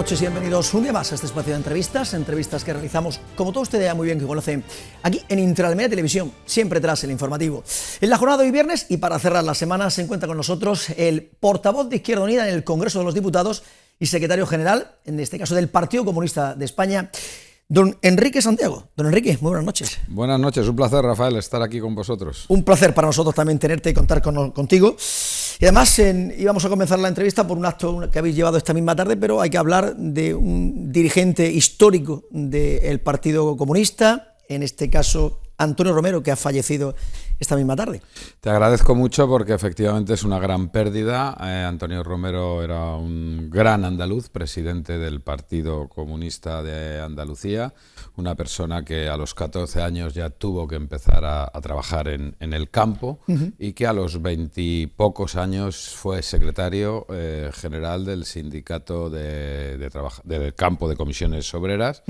noches y bienvenidos un día más a este espacio de entrevistas que realizamos, como todos ustedes ya muy bien que conocen, aquí en Interalmería Televisión, siempre tras el informativo. En la jornada de hoy viernes y para cerrar la semana se encuentra con nosotros el portavoz de Izquierda Unida en el Congreso de los Diputados y secretario general, en este caso del Partido Comunista de España, don Enrique Santiago. Don Enrique, muy buenas noches. Buenas noches, un placer, Rafael, estar aquí con vosotros. Un placer para nosotros también tenerte y contar contigo. Y además íbamos a comenzar la entrevista por un acto que habéis llevado esta misma tarde, pero hay que hablar de un dirigente histórico del Partido Comunista, en este caso Antonio Romero, que ha fallecido esta misma tarde. Te agradezco mucho porque efectivamente es una gran pérdida. Antonio Romero era un gran andaluz, presidente del Partido Comunista de Andalucía, una persona que a los 14 años ya tuvo que empezar a trabajar en el campo y que a los 20 y pocos años fue secretario general del sindicato del campo de comisiones obreras.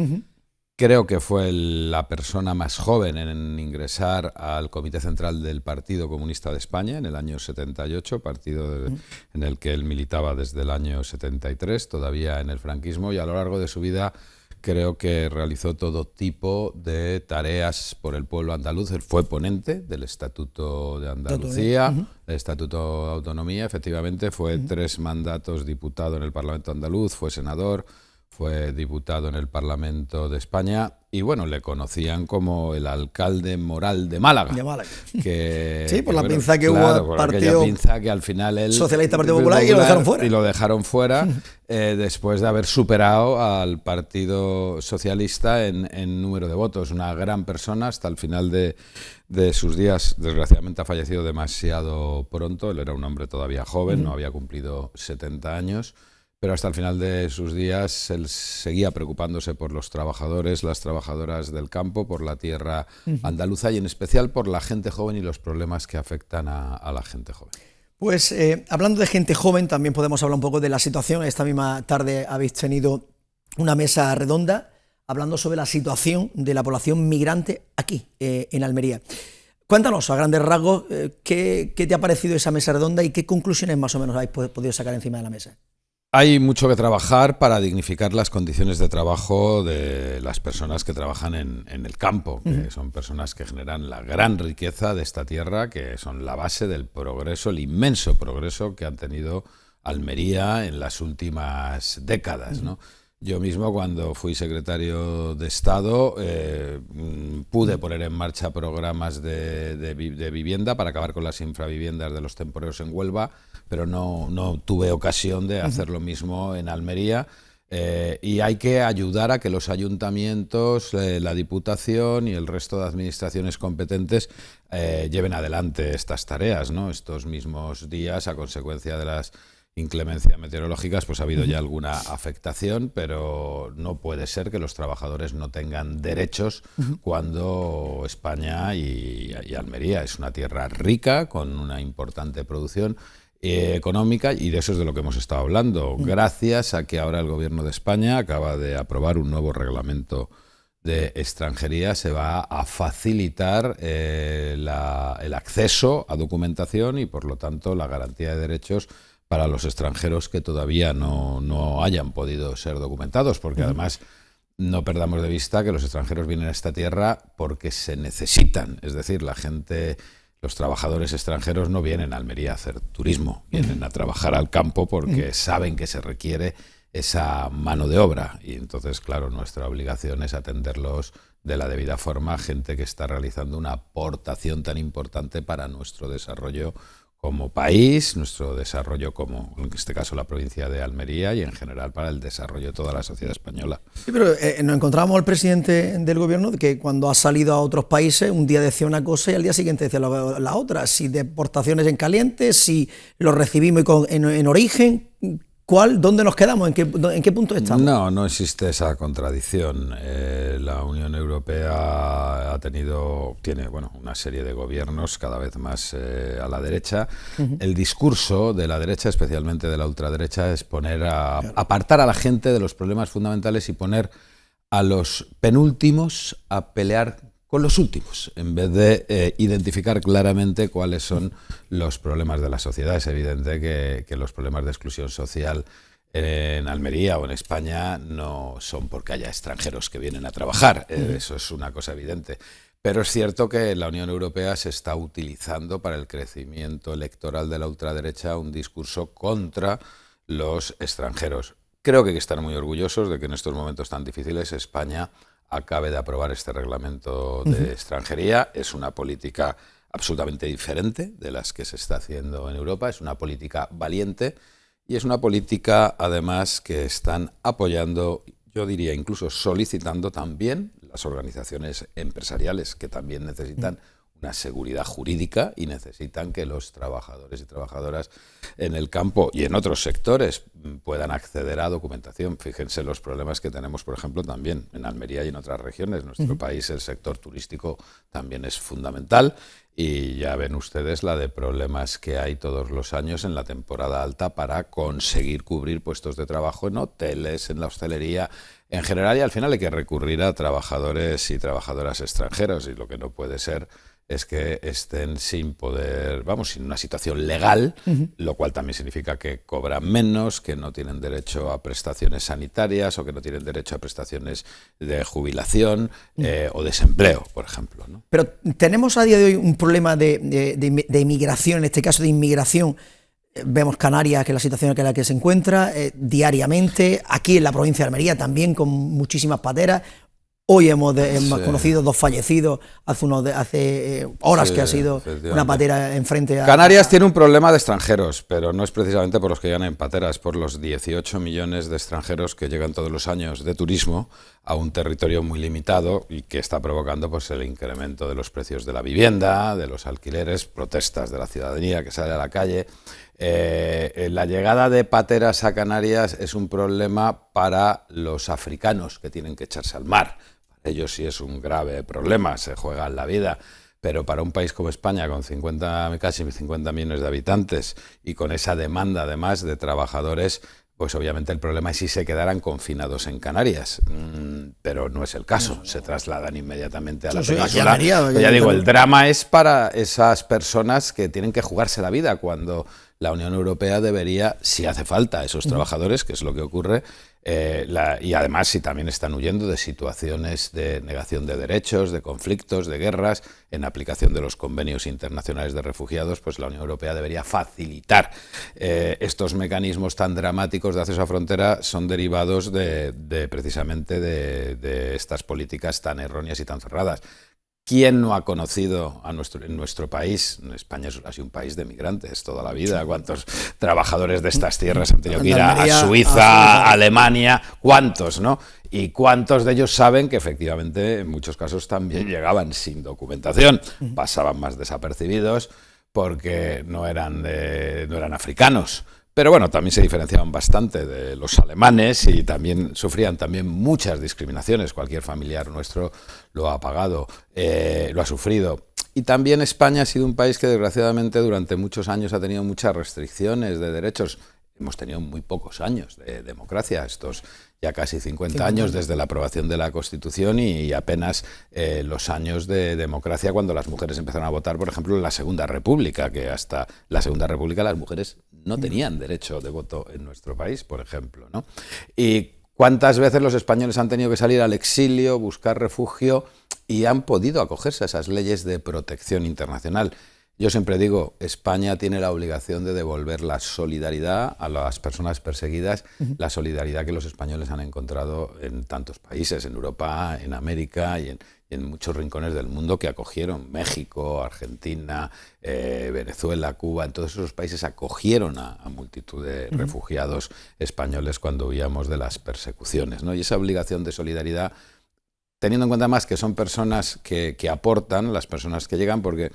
Creo que fue la persona más joven en ingresar al Comité Central del Partido Comunista de España en el año 78, partido en el que él militaba desde el año 73, todavía en el franquismo, y a lo largo de su vida creo que realizó todo tipo de tareas por el pueblo andaluz. Él fue ponente del Estatuto de Andalucía, del Estatuto de Autonomía, efectivamente, fue 3 mandatos diputado en el Parlamento andaluz, fue senador, fue diputado en el Parlamento de España y, bueno, le conocían como el alcalde moral de Málaga. Que, sí, por la pinza que hubo al partido pinza que al final él Socialista Partido Popular y lo dejaron fuera. Y lo dejaron fuera después de haber superado al Partido Socialista en número de votos. Una gran persona hasta el final de sus días. Desgraciadamente ha fallecido demasiado pronto. Él era un hombre todavía joven, no había cumplido 70 años. Pero hasta el final de sus días él seguía preocupándose por los trabajadores, las trabajadoras del campo, por la tierra andaluza y en especial por la gente joven y los problemas que afectan a la gente joven. Pues hablando de gente joven, también podemos hablar un poco de la situación. Esta misma tarde habéis tenido una mesa redonda hablando sobre la situación de la población migrante aquí, en Almería. Cuéntanos, a grandes rasgos, ¿qué te ha parecido esa mesa redonda y qué conclusiones más o menos habéis podido sacar encima de la mesa? Hay mucho que trabajar para dignificar las condiciones de trabajo de las personas que trabajan en el campo, que son personas que generan la gran riqueza de esta tierra, que son la base del progreso, el inmenso progreso que han tenido Almería en las últimas décadas, ¿no? Yo mismo, cuando fui secretario de Estado, pude poner en marcha programas de vivienda para acabar con las infraviviendas de los temporeros en Huelva, pero no tuve ocasión de hacer lo mismo en Almería. Y hay que ayudar a que los ayuntamientos, la Diputación y el resto de administraciones competentes lleven adelante estas tareas, ¿no? Estos mismos días, a consecuencia de las inclemencias meteorológicas, pues ha habido ya alguna afectación, pero no puede ser que los trabajadores no tengan derechos cuando España y Almería es una tierra rica, con una importante producción económica, y de eso es de lo que hemos estado hablando, gracias a que ahora el Gobierno de España acaba de aprobar un nuevo reglamento de extranjería. Se va a facilitar el acceso a documentación y, por lo tanto, la garantía de derechos para los extranjeros que todavía no hayan podido ser documentados, porque además no perdamos de vista que los extranjeros vienen a esta tierra porque se necesitan, es decir, los trabajadores extranjeros no vienen a Almería a hacer turismo, vienen a trabajar al campo porque saben que se requiere esa mano de obra, y entonces, claro, nuestra obligación es atenderlos de la debida forma, gente que está realizando una aportación tan importante para nuestro desarrollo como país, nuestro desarrollo como, en este caso, la provincia de Almería, y en general para el desarrollo de toda la sociedad española. Sí, pero nos encontramos al presidente del gobierno que cuando ha salido a otros países un día decía una cosa y al día siguiente decía la otra, si deportaciones en caliente, si los recibimos en origen. ¿Dónde nos quedamos? ¿En qué punto estamos? No existe esa contradicción. La Unión Europea tiene una serie de gobiernos cada vez más a la derecha. El discurso de la derecha, especialmente de la ultraderecha, es apartar a la gente de los problemas fundamentales y poner a los penúltimos a pelear con los últimos, en vez de identificar claramente cuáles son los problemas de la sociedad. Es evidente que los problemas de exclusión social en Almería o en España no son porque haya extranjeros que vienen a trabajar, eso es una cosa evidente. Pero es cierto que la Unión Europea se está utilizando para el crecimiento electoral de la ultraderecha un discurso contra los extranjeros. Creo que hay que estar muy orgullosos de que en estos momentos tan difíciles España acabe de aprobar este reglamento de extranjería. Es una política absolutamente diferente de las que se está haciendo en Europa, es una política valiente y es una política además que están apoyando, yo diría incluso solicitando también las organizaciones empresariales que también necesitan una seguridad jurídica y necesitan que los trabajadores y trabajadoras en el campo y en otros sectores puedan acceder a documentación. Fíjense los problemas que tenemos, por ejemplo, también en Almería y en otras regiones. En nuestro país el sector turístico también es fundamental y ya ven ustedes la de problemas que hay todos los años en la temporada alta para conseguir cubrir puestos de trabajo en hoteles, en la hostelería, en general, y al final hay que recurrir a trabajadores y trabajadoras extranjeros y lo que no puede ser es que estén sin poder, sin una situación legal, lo cual también significa que cobran menos, que no tienen derecho a prestaciones sanitarias o que no tienen derecho a prestaciones de jubilación o desempleo, por ejemplo, ¿no? Pero tenemos a día de hoy un problema de inmigración, en este caso de inmigración. Vemos Canarias, que es la situación en la que se encuentra diariamente, aquí en la provincia de Almería también con muchísimas pateras. Hoy hemos conocido 2 fallecidos hace horas que ha sido una patera enfrente a... Canarias tiene un problema de extranjeros, pero no es precisamente por los que llegan en pateras, por los 18 millones de extranjeros que llegan todos los años de turismo a un territorio muy limitado y que está provocando pues el incremento de los precios de la vivienda, de los alquileres, protestas de la ciudadanía que sale a la calle. La llegada de pateras a Canarias es un problema para los africanos que tienen que echarse al mar. Para ellos sí es un grave problema, se juegan la vida. Pero para un país como España, con casi 50 millones de habitantes y con esa demanda además de trabajadores, pues obviamente el problema es si se quedaran confinados en Canarias, pero no es el caso, se trasladan inmediatamente a la península. Ya digo, el drama es para esas personas que tienen que jugarse la vida cuando la Unión Europea debería, si hace falta a esos trabajadores, que es lo que ocurre, y además si también están huyendo de situaciones de negación de derechos, de conflictos, de guerras, en aplicación de los convenios internacionales de refugiados, pues la Unión Europea debería facilitar estos mecanismos tan dramáticos de acceso a frontera son derivados precisamente de estas políticas tan erróneas y tan cerradas. ¿Quién no ha conocido en nuestro país? España ha sido un país de migrantes toda la vida. ¿Cuántos trabajadores de estas tierras han tenido que ir a Suiza, a Alemania? ¿Cuántos, no? Y cuántos de ellos saben que efectivamente en muchos casos también llegaban sin documentación, pasaban más desapercibidos porque no eran africanos. Pero bueno, también se diferenciaban bastante de los alemanes y también sufrían muchas discriminaciones. Cualquier familiar nuestro lo ha pagado, lo ha sufrido. Y también España ha sido un país que desgraciadamente durante muchos años ha tenido muchas restricciones de derechos. Hemos tenido muy pocos años de democracia, estos ya casi 50 años desde la aprobación de la Constitución y apenas los años de democracia cuando las mujeres empezaron a votar, por ejemplo, en la Segunda República, que hasta la Segunda República las mujeres no tenían derecho de voto en nuestro país, por ejemplo, ¿no? Y cuántas veces los españoles han tenido que salir al exilio, buscar refugio y han podido acogerse a esas leyes de protección internacional. Yo siempre digo, España tiene la obligación de devolver la solidaridad a las personas perseguidas, la solidaridad que los españoles han encontrado en tantos países, en Europa, en América y en muchos rincones del mundo que acogieron. México, Argentina, Venezuela, Cuba, en todos esos países acogieron a multitud de refugiados españoles cuando huíamos de las persecuciones, ¿no? Y esa obligación de solidaridad, teniendo en cuenta más que son personas que aportan, las personas que llegan, porque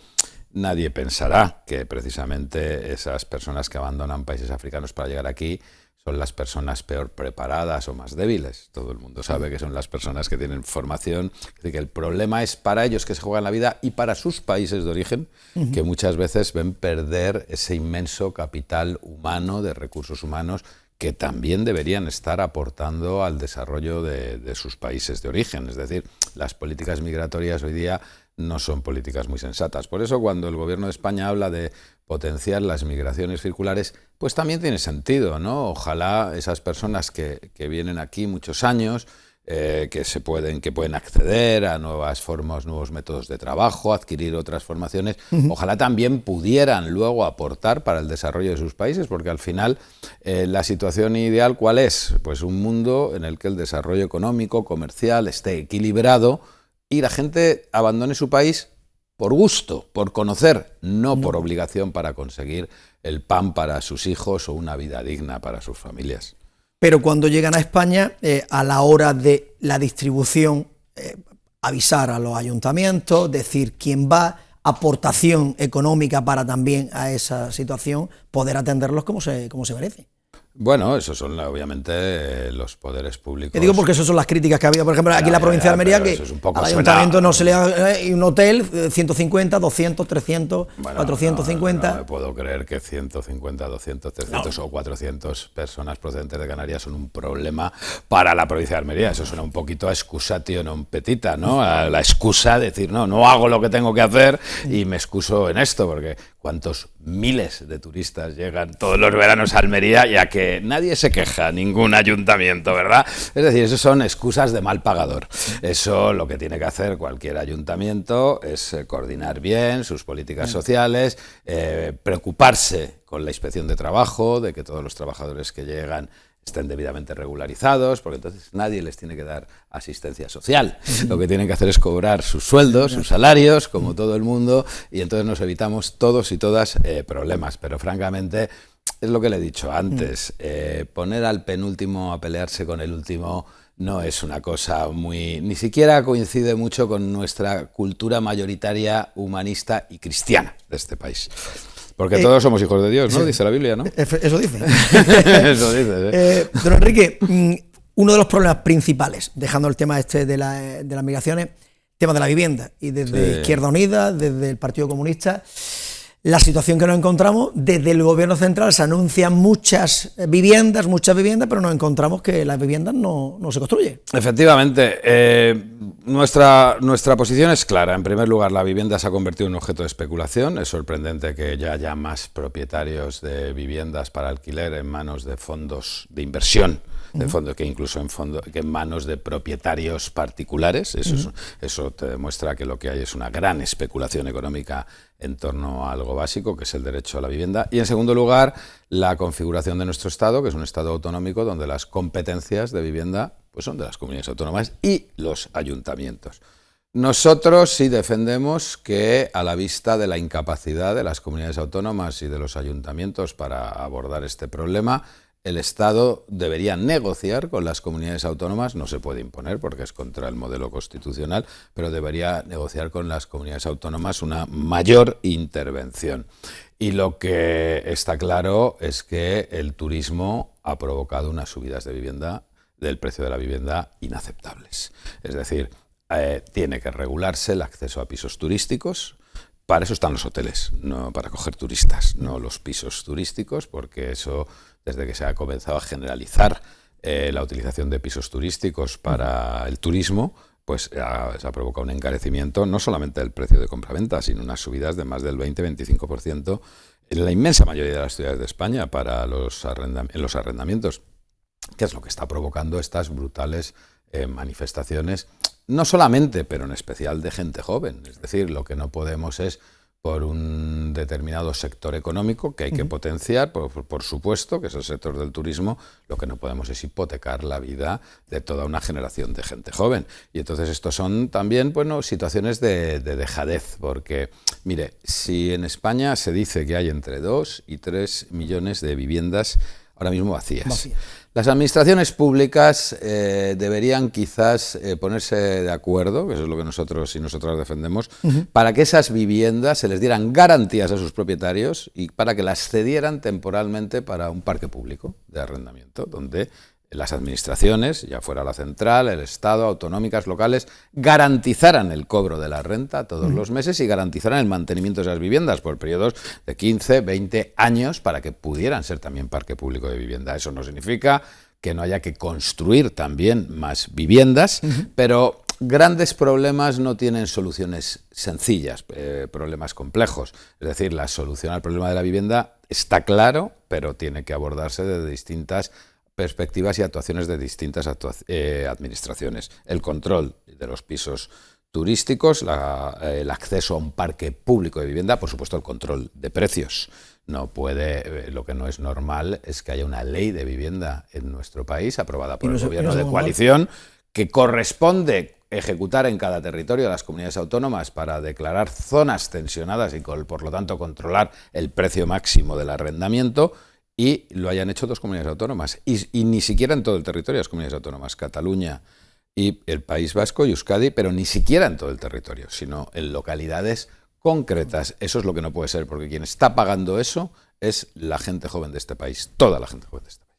nadie pensará que precisamente esas personas que abandonan países africanos para llegar aquí son las personas peor preparadas o más débiles. Todo el mundo sabe que son las personas que tienen formación. Es decir, que el problema es para ellos que se juegan la vida y para sus países de origen, que muchas veces ven perder ese inmenso capital humano, de recursos humanos, que también deberían estar aportando al desarrollo de sus países de origen. Es decir, las políticas migratorias hoy día no son políticas muy sensatas. Por eso cuando el gobierno de España habla de potenciar las migraciones circulares, pues también tiene sentido, ¿no? Ojalá esas personas que vienen aquí muchos años, que pueden acceder a nuevas formas, nuevos métodos de trabajo, adquirir otras formaciones, ojalá también pudieran luego aportar para el desarrollo de sus países, porque al final la situación ideal, ¿cuál es? Pues un mundo en el que el desarrollo económico, comercial, esté equilibrado y la gente abandone su país por gusto, por conocer, no por obligación para conseguir el pan para sus hijos o una vida digna para sus familias. Pero cuando llegan a España, a la hora de la distribución, avisar a los ayuntamientos, decir quién va, aportación económica para también a esa situación, poder atenderlos como se merece. Bueno, esos son obviamente los poderes públicos. Te digo porque esas son las críticas que ha habido, por ejemplo, aquí en la provincia de Almería, que al ayuntamiento no se le da un hotel, 150, 200, 300, 450. No me puedo creer que 150, 200, 300 o 400 personas procedentes de Canarias son un problema para la provincia de Almería. Eso suena un poquito a excusatio non petita, ¿no? A la excusa de decir, no hago lo que tengo que hacer y me excuso en esto, porque cuántos miles de turistas llegan todos los veranos a Almería, ya que nadie se queja, ningún ayuntamiento, ¿verdad? Es decir, eso son excusas de mal pagador. Eso lo que tiene que hacer cualquier ayuntamiento es coordinar bien sus políticas sociales, preocuparse con la inspección de trabajo, de que todos los trabajadores que llegan estén debidamente regularizados, porque entonces nadie les tiene que dar asistencia social. Lo que tienen que hacer es cobrar sus sueldos, sus salarios, como todo el mundo, y entonces nos evitamos todos y todas problemas. Pero francamente, es lo que le he dicho antes, poner al penúltimo a pelearse con el último no es una cosa ni siquiera coincide mucho con nuestra cultura mayoritaria, humanista y cristiana de este país. Porque todos somos hijos de Dios, ¿no? Sí. Dice la Biblia, ¿no? Eso dice. Eso dice, Don Enrique, uno de los problemas principales, dejando el tema de las migraciones, tema de la vivienda. Y desde Izquierda Unida, desde el Partido Comunista, la situación que nos encontramos, desde el gobierno central se anuncian muchas viviendas, pero nos encontramos que las viviendas no se construyen. Efectivamente, nuestra posición es clara. En primer lugar, la vivienda se ha convertido en un objeto de especulación. Es sorprendente que ya haya más propietarios de viviendas para alquiler en manos de fondos de inversión, que incluso en manos de propietarios particulares. Eso te demuestra que lo que hay es una gran especulación económica en torno a algo básico, que es el derecho a la vivienda. Y en segundo lugar, la configuración de nuestro Estado, que es un Estado autonómico donde las competencias de vivienda pues son de las comunidades autónomas y los ayuntamientos. Nosotros sí defendemos que, a la vista de la incapacidad de las comunidades autónomas y de los ayuntamientos para abordar este problema, el Estado debería negociar con las comunidades autónomas, no se puede imponer porque es contra el modelo constitucional, pero debería negociar con las comunidades autónomas una mayor intervención. Y lo que está claro es que el turismo ha provocado unas subidas del precio de la vivienda inaceptables. Es decir, tiene que regularse el acceso a pisos turísticos. Para eso están los hoteles, no para acoger turistas, no los pisos turísticos, porque eso, desde que se ha comenzado a generalizar la utilización de pisos turísticos para el turismo, pues se ha provocado un encarecimiento no solamente del precio de compraventa, sino unas subidas de más del 20-25% en la inmensa mayoría de las ciudades de España para los arrendamientos, que es lo que está provocando estas brutales manifestaciones, no solamente, pero en especial de gente joven. Es decir, lo que no podemos es, por un determinado sector económico que hay que potenciar, por supuesto, que es el sector del turismo, lo que no podemos es hipotecar la vida de toda una generación de gente joven. Y entonces estos son también, bueno, situaciones de dejadez, porque, mire, si en España se dice que hay entre 2 y 3 millones de viviendas ahora mismo vacías. Las administraciones públicas deberían quizás ponerse de acuerdo, que eso es lo que nosotros y nosotras defendemos, para que esas viviendas se les dieran garantías a sus propietarios y para que las cedieran temporalmente para un parque público de arrendamiento, donde las administraciones, ya fuera la central, el Estado, autonómicas, locales, garantizaran el cobro de la renta todos los meses y garantizaran el mantenimiento de esas viviendas por periodos de 15, 20 años para que pudieran ser también parque público de vivienda. Eso no significa que no haya que construir también más viviendas, pero grandes problemas no tienen soluciones sencillas, problemas complejos. Es decir, la solución al problema de la vivienda está claro, pero tiene que abordarse desde distintas perspectivas y actuaciones de distintas administraciones. El control de los pisos turísticos, el acceso a un parque público de vivienda, por supuesto el control de precios. Lo que no es normal es que haya una ley de vivienda en nuestro país aprobada por el gobierno de coalición que corresponde ejecutar en cada territorio de las comunidades autónomas para declarar zonas tensionadas y por lo tanto controlar el precio máximo del arrendamiento, y lo hayan hecho 2 comunidades autónomas y ni siquiera en todo el territorio de las comunidades autónomas, Cataluña y el País Vasco y Euskadi, pero ni siquiera en todo el territorio, sino en localidades concretas. Eso es lo que no puede ser, porque quien está pagando eso es la gente joven de este país, toda la gente joven de este país.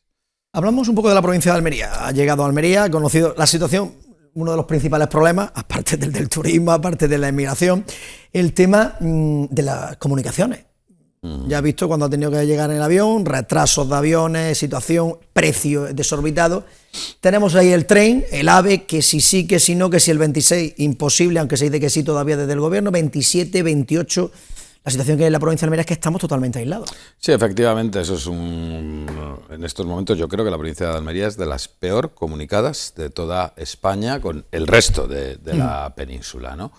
Hablamos un poco de la provincia de Almería. Ha llegado a Almería, ha conocido la situación, uno de los principales problemas, aparte del turismo, aparte de la inmigración, el tema de las comunicaciones. Ya ha visto cuando ha tenido que llegar en el avión, retrasos de aviones, situación, precio desorbitado. Tenemos ahí el tren, el AVE, que si sí, que si no, que si el 26, imposible, aunque se dice que sí todavía desde el gobierno, 27, 28... La situación que hay en la provincia de Almería es que estamos totalmente aislados. Sí, efectivamente, eso es en estos momentos yo creo que la provincia de Almería es de las peor comunicadas de toda España con el resto de la península, ¿no?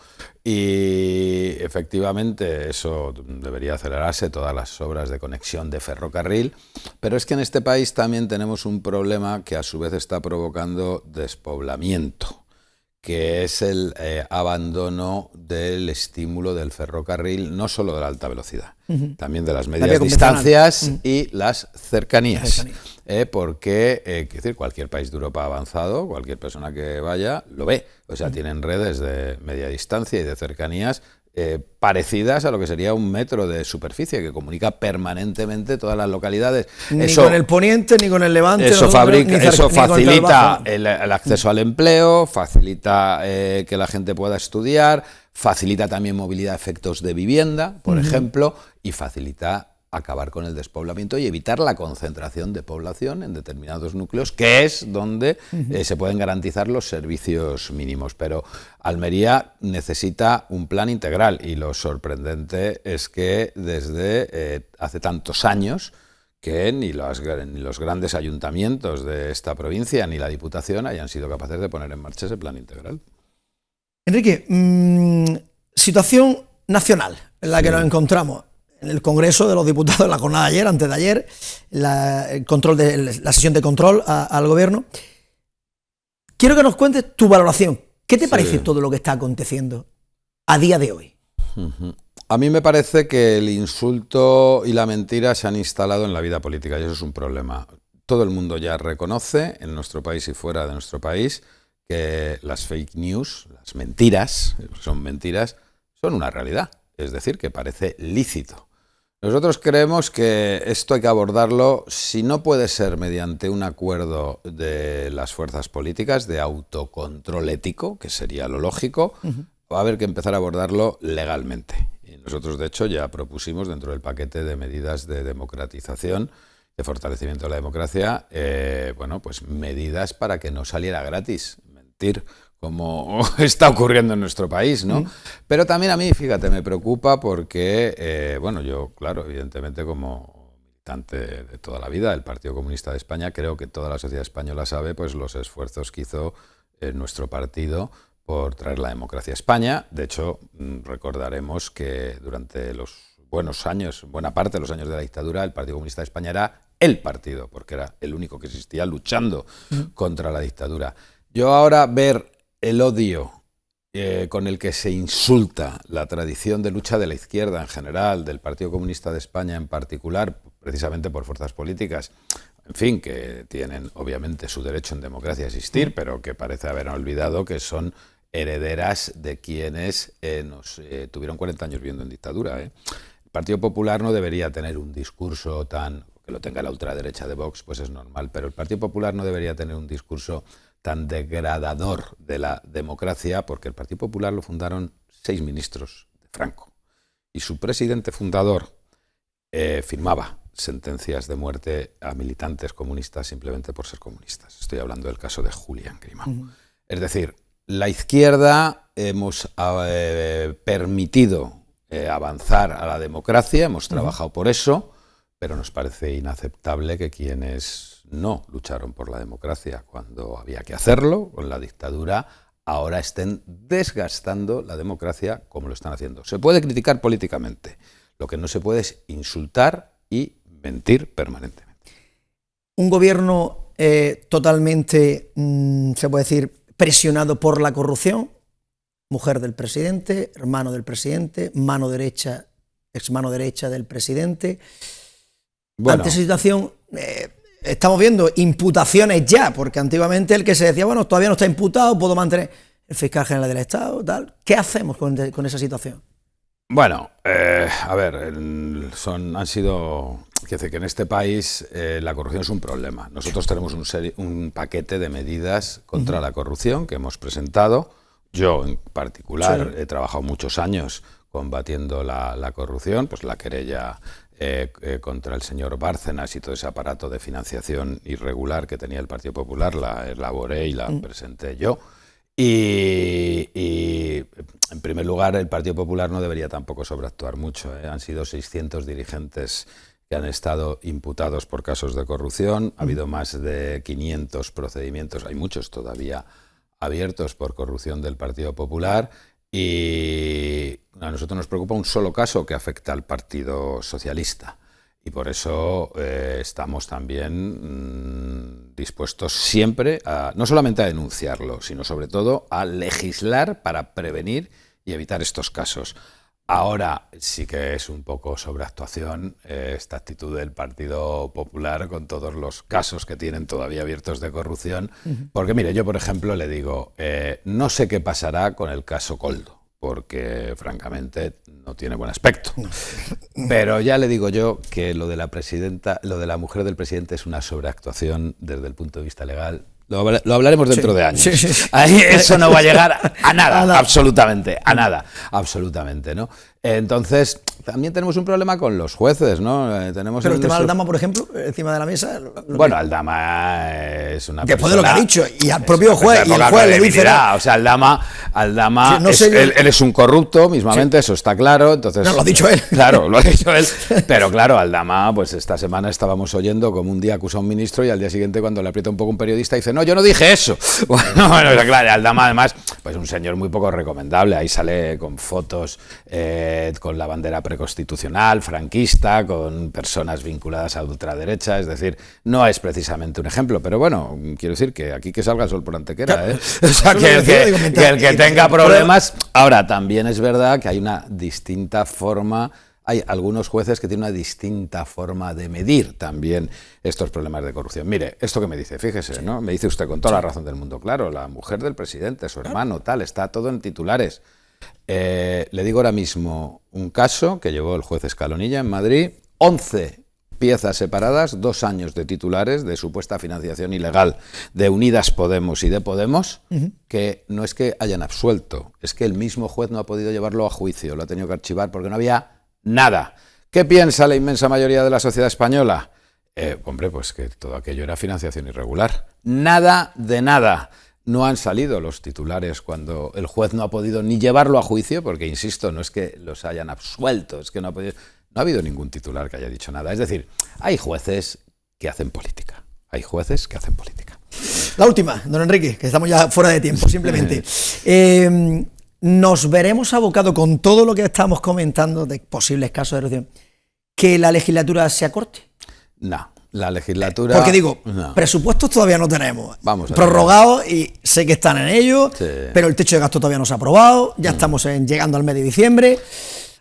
Y efectivamente eso debería acelerarse, todas las obras de conexión de ferrocarril, pero es que en este país también tenemos un problema que a su vez está provocando despoblamiento, que es el abandono del estímulo del ferrocarril, no solo de la alta velocidad, también de las medias distancias y las cercanías. Porque es decir, cualquier país de Europa avanzado, cualquier persona que vaya, lo ve. O sea, tienen redes de media distancia y de cercanías parecidas a lo que sería un metro de superficie que comunica permanentemente todas las localidades. Ni con el poniente, ni con el levante. Eso facilita el acceso al empleo, facilita que la gente pueda estudiar, facilita también movilidad a efectos de vivienda, por ejemplo, y facilita acabar con el despoblamiento y evitar la concentración de población en determinados núcleos, que es donde se pueden garantizar los servicios mínimos. Pero Almería necesita un plan integral y lo sorprendente es que desde hace tantos años que ni los grandes ayuntamientos de esta provincia ni la Diputación hayan sido capaces de poner en marcha ese plan integral. Enrique, situación nacional en la que nos encontramos. En el Congreso de los Diputados, en la jornada de ayer, antes de ayer, la sesión de control al Gobierno. Quiero que nos cuentes tu valoración. ¿Qué te parece todo lo que está aconteciendo a día de hoy? A mí me parece que el insulto y la mentira se han instalado en la vida política y eso es un problema. Todo el mundo ya reconoce, en nuestro país y fuera de nuestro país, que las fake news, las mentiras, son una realidad. Es decir, que parece lícito. Nosotros creemos que esto hay que abordarlo, si no puede ser mediante un acuerdo de las fuerzas políticas, de autocontrol ético, que sería lo lógico, va a haber que empezar a abordarlo legalmente. Y nosotros, de hecho, ya propusimos dentro del paquete de medidas de democratización, de fortalecimiento de la democracia, pues medidas para que no saliera gratis mentir, como está ocurriendo en nuestro país, ¿no? Pero también a mí, fíjate, me preocupa porque, yo, claro, evidentemente como militante de toda la vida del Partido Comunista de España, creo que toda la sociedad española sabe pues los esfuerzos que hizo nuestro partido por traer la democracia a España. De hecho, recordaremos que durante los buenos años, buena parte de los años de la dictadura, el Partido Comunista de España era el partido, porque era el único que existía luchando contra la dictadura. Yo ahora ver el odio con el que se insulta la tradición de lucha de la izquierda en general, del Partido Comunista de España en particular, precisamente por fuerzas políticas, en fin, que tienen obviamente su derecho en democracia a existir, pero que parece haber olvidado que son herederas de quienes nos tuvieron 40 años viviendo en dictadura. El Partido Popular no debería tener un discurso tan, que lo tenga la ultraderecha de Vox, pues es normal, pero el Partido Popular no debería tener un discurso tan degradador de la democracia, porque el Partido Popular lo fundaron 6 ministros de Franco y su presidente fundador firmaba sentencias de muerte a militantes comunistas simplemente por ser comunistas. Estoy hablando del caso de Julián Grimau. Es decir, la izquierda hemos permitido avanzar a la democracia, hemos trabajado por eso, pero nos parece inaceptable que quienes no lucharon por la democracia cuando había que hacerlo, con la dictadura, ahora estén desgastando la democracia como lo están haciendo. Se puede criticar políticamente, lo que no se puede es insultar y mentir permanentemente. Un gobierno totalmente, se puede decir, presionado por la corrupción, mujer del presidente, hermano del presidente, mano derecha, exmano derecha del presidente. Bueno, ante esa situación estamos viendo imputaciones ya, porque antiguamente el que se decía, bueno, todavía no está imputado, puedo mantener el fiscal general del Estado, tal. ¿Qué hacemos con esa situación? Bueno, a ver, han sido... Quiero decir que en este país la corrupción es un problema. Nosotros tenemos un paquete de medidas contra la corrupción que hemos presentado. Yo, en particular, he trabajado muchos años combatiendo la corrupción, pues la querella contra el señor Bárcenas y todo ese aparato de financiación irregular que tenía el Partido Popular, la elaboré y la presenté yo. Y en primer lugar, el Partido Popular no debería tampoco sobreactuar mucho. Han sido 600 dirigentes que han estado imputados por casos de corrupción. Ha habido más de 500 procedimientos, hay muchos todavía abiertos por corrupción del Partido Popular. Y a nosotros nos preocupa un solo caso que afecta al Partido Socialista. Y por eso estamos también dispuestos siempre a, no solamente a denunciarlo, sino sobre todo a legislar para prevenir y evitar estos casos. Ahora sí que es un poco sobreactuación esta actitud del Partido Popular con todos los casos que tienen todavía abiertos de corrupción. Porque mire, yo por ejemplo le digo, no sé qué pasará con el caso Koldo, porque francamente no tiene buen aspecto. Pero ya le digo yo que lo de la mujer del presidente es una sobreactuación desde el punto de vista legal. Lo hablaremos dentro de años. Ahí eso no va a llegar a nada, absolutamente, a nada, absolutamente, ¿no? Entonces, también tenemos un problema con los jueces, ¿no? Tenemos pero el tema de Aldama, por ejemplo, encima de la mesa... Bueno, Aldama es una después persona... de lo que ha dicho, y al propio juez, y el juez le dice... O sea, Aldama sí, no sé él es un corrupto, mismamente, eso está claro, entonces... No, lo ha dicho él. Claro, lo ha dicho él, pero claro, Aldama, pues esta semana estábamos oyendo como un día acusa a un ministro y al día siguiente cuando le aprieta un poco un periodista dice, no, yo no dije eso. Bueno, claro, Aldama además, pues un señor muy poco recomendable, ahí sale con fotos... con la bandera preconstitucional, franquista, con personas vinculadas a ultraderecha, es decir, no es precisamente un ejemplo, pero bueno, quiero decir que aquí que salga el sol por Antequera, ¿eh? O sea, que el que tenga problemas... Ahora, también es verdad que hay una distinta forma, hay algunos jueces que tienen una distinta forma de medir también estos problemas de corrupción. Mire, esto que me dice, fíjese, ¿no? Me dice usted con toda la razón del mundo, claro, la mujer del presidente, su hermano, tal, está todo en titulares. Le digo ahora mismo un caso que llevó el juez Escalonilla en Madrid, 11 piezas separadas, 2 años de titulares de supuesta financiación ilegal de Unidas Podemos y de Podemos, que no es que hayan absuelto, es que el mismo juez no ha podido llevarlo a juicio, lo ha tenido que archivar porque no había nada. ¿Qué piensa la inmensa mayoría de la sociedad española? Hombre, pues que todo aquello era financiación irregular. Nada de nada. No han salido los titulares cuando el juez no ha podido ni llevarlo a juicio, porque, insisto, no es que los hayan absuelto, es que no ha habido ningún titular que haya dicho nada. Es decir, hay jueces que hacen política. Hay jueces que hacen política. La última, don Enrique, que estamos ya fuera de tiempo, simplemente. ¿Nos veremos abocados con todo lo que estamos comentando de posibles casos de corrupción, que la legislatura se acorte? No. La legislatura... Porque digo, no. Presupuestos todavía no tenemos. Vamos a prorrogados y sé que están en ello, sí. Pero el techo de gasto todavía no se ha aprobado, ya estamos llegando al mes de diciembre.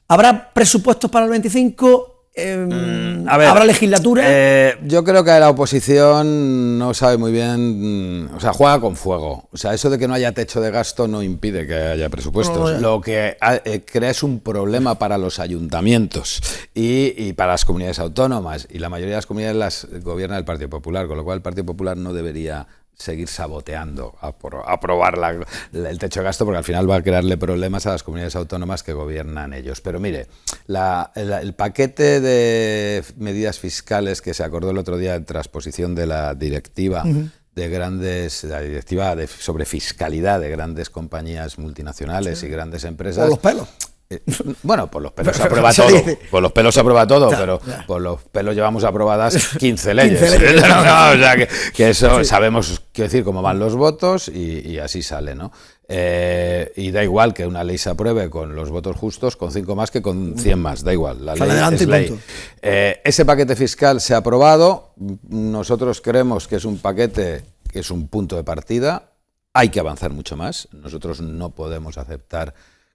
¿Habrá presupuestos para el 25? ¿Habrá legislatura? Yo creo que la oposición no sabe muy bien, o sea, juega con fuego. O sea, eso de que no haya techo de gasto no impide que haya presupuestos. Lo que crea es un problema para los ayuntamientos y para las comunidades autónomas. Y la mayoría de las comunidades las gobierna el Partido Popular, con lo cual el Partido Popular no debería seguir saboteando, aprobar el techo de gasto, porque al final va a crearle problemas a las comunidades autónomas que gobiernan ellos. Pero mire, el paquete de medidas fiscales que se acordó el otro día en transposición de la directiva la directiva sobre fiscalidad de grandes compañías multinacionales y grandes empresas. Por los pelos. Bueno, por los pelos se aprueba todo. Por los pelos se aprueba todo, pero por los pelos llevamos aprobadas 15 leyes. 15 leyes. No, o sea, que eso sabemos, quiero decir, cómo van los votos y así sale, ¿no? Y da igual que una ley se apruebe con los votos justos, con 5 más que con 100 más, da igual, la ley es ley. Ese paquete fiscal se ha aprobado, nosotros creemos que es un paquete que es un punto de partida, hay que avanzar mucho más, nosotros no podemos aceptar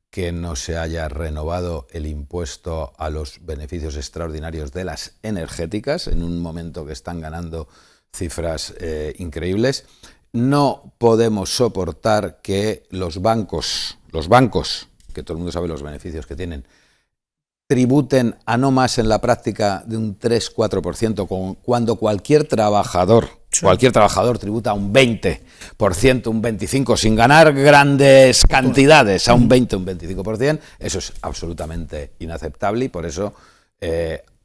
que no se haya renovado el impuesto a los beneficios extraordinarios de las energéticas, en un momento que están ganando cifras increíbles. No podemos soportar que los bancos, que todo el mundo sabe los beneficios que tienen, tributen a no más en la práctica de un 3-4%, cuando cualquier trabajador tributa un 20%, un 25%, sin ganar grandes cantidades, a un 20, un 25%, eso es absolutamente inaceptable y por eso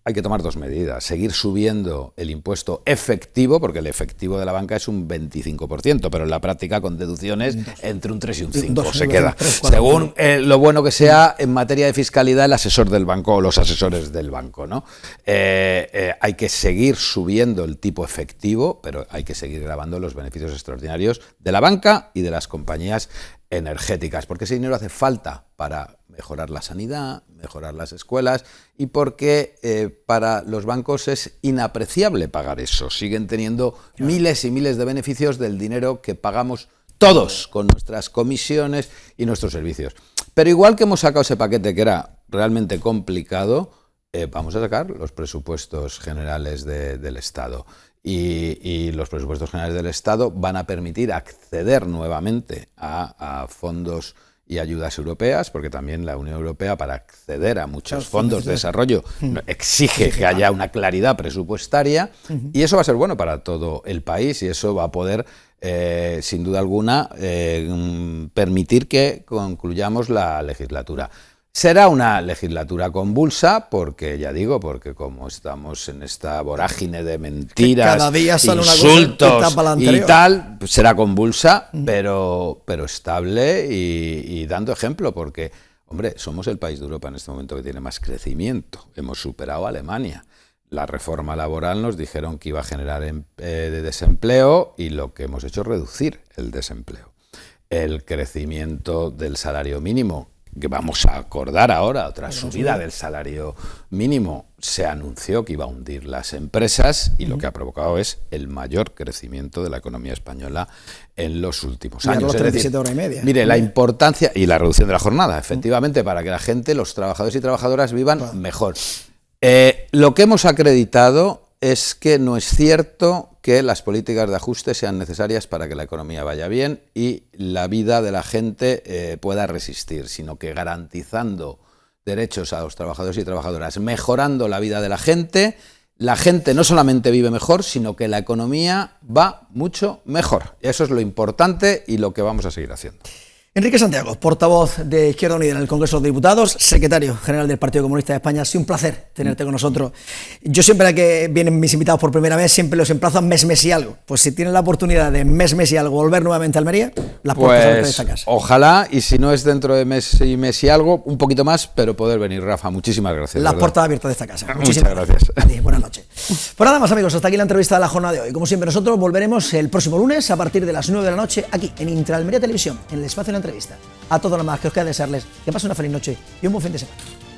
hay que tomar 2 medidas. Seguir subiendo el impuesto efectivo, porque el efectivo de la banca es un 25%, pero en la práctica con deducciones entre un 3 y un 5 se queda. Según lo bueno que sea en materia de fiscalidad el asesor del banco o los asesores del banco, ¿no? Hay que seguir subiendo el tipo efectivo, pero hay que seguir grabando los beneficios extraordinarios de la banca y de las compañías energéticas, porque ese dinero hace falta para mejorar la sanidad, mejorar las escuelas y porque para los bancos es inapreciable pagar eso. Siguen teniendo miles y miles de beneficios del dinero que pagamos todos con nuestras comisiones y nuestros servicios. Pero igual que hemos sacado ese paquete que era realmente complicado, vamos a sacar los presupuestos generales del Estado. Y los presupuestos generales del Estado van a permitir acceder nuevamente a fondos y ayudas europeas, porque también la Unión Europea, para acceder a muchos fondos de desarrollo, exige que haya una claridad presupuestaria, y eso va a ser bueno para todo el país, y eso va a poder, sin duda alguna, permitir que concluyamos la legislatura. Será una legislatura convulsa porque, ya digo, porque como estamos en esta vorágine de mentiras, cada día sale insultos y tal, pues será convulsa, pero estable y dando ejemplo, porque, hombre, somos el país de Europa en este momento que tiene más crecimiento. Hemos superado a Alemania. La reforma laboral nos dijeron que iba a generar desempleo y lo que hemos hecho es reducir el desempleo. El crecimiento del salario mínimo, que vamos a acordar ahora, otra subida del salario mínimo, se anunció que iba a hundir las empresas y lo que ha provocado es el mayor crecimiento de la economía española en los últimos años. Los 37 horas y media. Mire, la importancia y la reducción de la jornada, efectivamente, para que la gente, los trabajadores y trabajadoras vivan mejor. Lo que hemos acreditado es que no es cierto que las políticas de ajuste sean necesarias para que la economía vaya bien y la vida de la gente pueda resistir, sino que garantizando derechos a los trabajadores y trabajadoras, mejorando la vida de la gente no solamente vive mejor, sino que la economía va mucho mejor. Eso es lo importante y lo que vamos a seguir haciendo. Enrique Santiago, portavoz de Izquierda Unida en el Congreso de Diputados, secretario general del Partido Comunista de España, ha sido un placer tenerte con nosotros. Yo siempre que vienen mis invitados por primera vez, siempre los emplazo a mes y algo. Pues si tienen la oportunidad de mes y algo volver nuevamente a Almería, las puertas abiertas de esta casa. Ojalá, y si no es dentro de mes y algo, un poquito más, pero poder venir, Rafa. Muchísimas gracias. Las puertas abiertas de esta casa. Muchas gracias. Buenas noches. Pues nada más, amigos, hasta aquí la entrevista de la jornada de hoy. Como siempre, nosotros volveremos el próximo lunes a partir de las 9 de la noche aquí en Intraalmería Televisión, en el espacio de la entrevista. A todo lo más que os queda desearles que pasen una feliz noche y un buen fin de semana.